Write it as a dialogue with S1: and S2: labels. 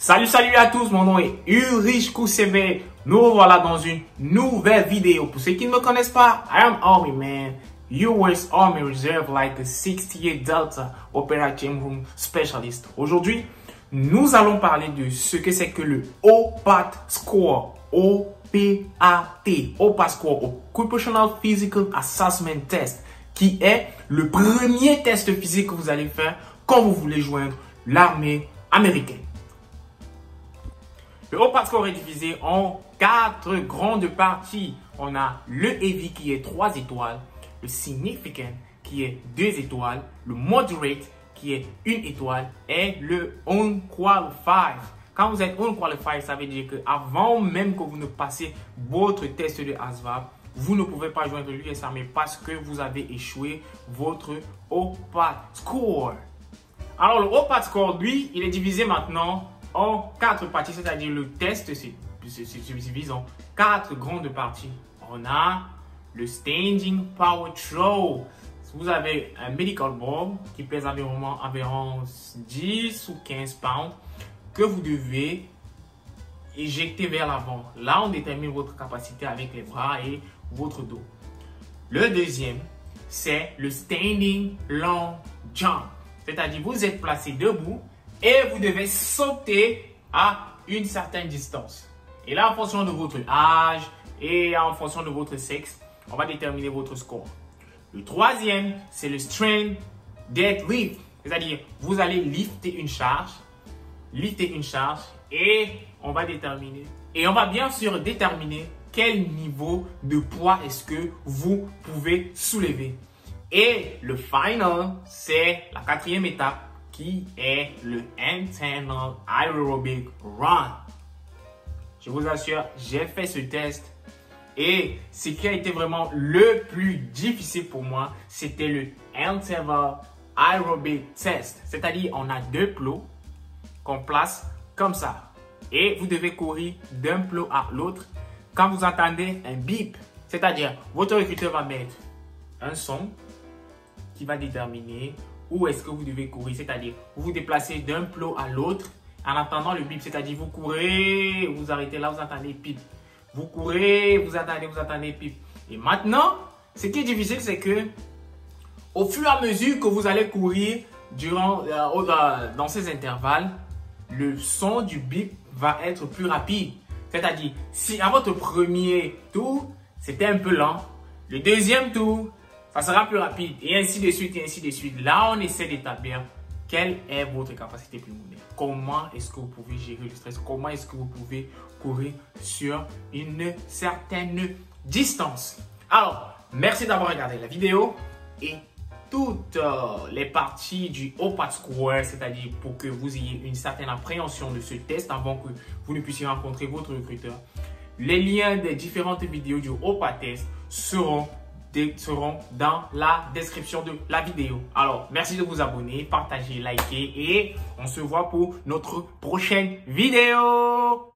S1: Salut à tous, mon nom est Ulrich Koussevet. Nous revoilà dans une nouvelle vidéo. Pour ceux qui ne me connaissent pas, I am Army Man, US Army Reserve like a 68 Delta Operating Room Specialist. Aujourd'hui, nous allons parler de ce que c'est que le OPAT Score. O-P-A-T. OPAT Score, Occupational Physical Assessment Test, qui est le premier test physique que vous allez faire quand vous voulez joindre l'armée américaine. Le OPAT Score est divisé en 4 grandes parties. On a le Heavy qui est 3 étoiles, le Significant qui est 2 étoiles, le Moderate qui est 1 étoile et le Unqualified. Quand vous êtes Unqualified, ça veut dire qu'avant même que vous ne passiez votre test de ASVAB, vous ne pouvez pas joindre l'US Army parce que vous avez échoué votre OPAT Score. Alors le OPAT Score, lui, il est divisé maintenant en 4 parties, c'est-à-dire le test se divise en 4 grandes parties. On a le Standing Power Throw. Vous avez un medical ball qui pèse environ 10 ou 15 pounds que vous devez éjecter vers l'avant. Là, on détermine votre capacité avec les bras et votre dos. Le deuxième, c'est le Standing Long Jump. C'est-à-dire, vous êtes placé debout et vous devez sauter à une certaine distance. Et là, en fonction de votre âge et en fonction de votre sexe, on va déterminer votre score. Le troisième, c'est le Strength Deadlift. C'est-à-dire, vous allez lifter une charge et on va déterminer. Et on va bien sûr déterminer quel niveau de poids est-ce que vous pouvez soulever. Et le final, c'est la 4e étape qui est le Internal Aerobic Run. Je vous assure, j'ai fait ce test et ce qui a été vraiment le plus difficile pour moi, c'était le Interval Aerobic Test. C'est-à-dire, on a 2 plots qu'on place comme ça. Et vous devez courir d'un plot à l'autre quand vous entendez un bip. C'est-à-dire, votre recruteur va mettre un son qui va déterminer où est-ce que vous devez courir. C'est-à-dire, vous vous déplacez d'un plot à l'autre en attendant le bip. C'est-à-dire, vous courez, vous arrêtez là, vous entendez pip. Vous courez, vous attendez pip. Et maintenant, ce qui est difficile, c'est que au fur et à mesure que vous allez courir dans ces intervalles, le son du bip va être plus rapide. C'est-à-dire, si à votre premier tour, c'était un peu lent, le deuxième tour, ça sera plus rapide. Et ainsi de suite, et ainsi de suite. Là, on essaie d'établir quelle est votre capacité pulmonaire. Comment est-ce que vous pouvez gérer le stress? Comment est-ce que vous pouvez courir sur une certaine distance? Alors, merci d'avoir regardé la vidéo et toutes les parties du OPAT Score, c'est-à-dire pour que vous ayez une certaine appréhension de ce test avant que vous ne puissiez rencontrer votre recruteur. Les liens des différentes vidéos du OPAT Test seront dans la description de la vidéo. Alors, merci de vous abonner, partager, liker et on se voit pour notre prochaine vidéo.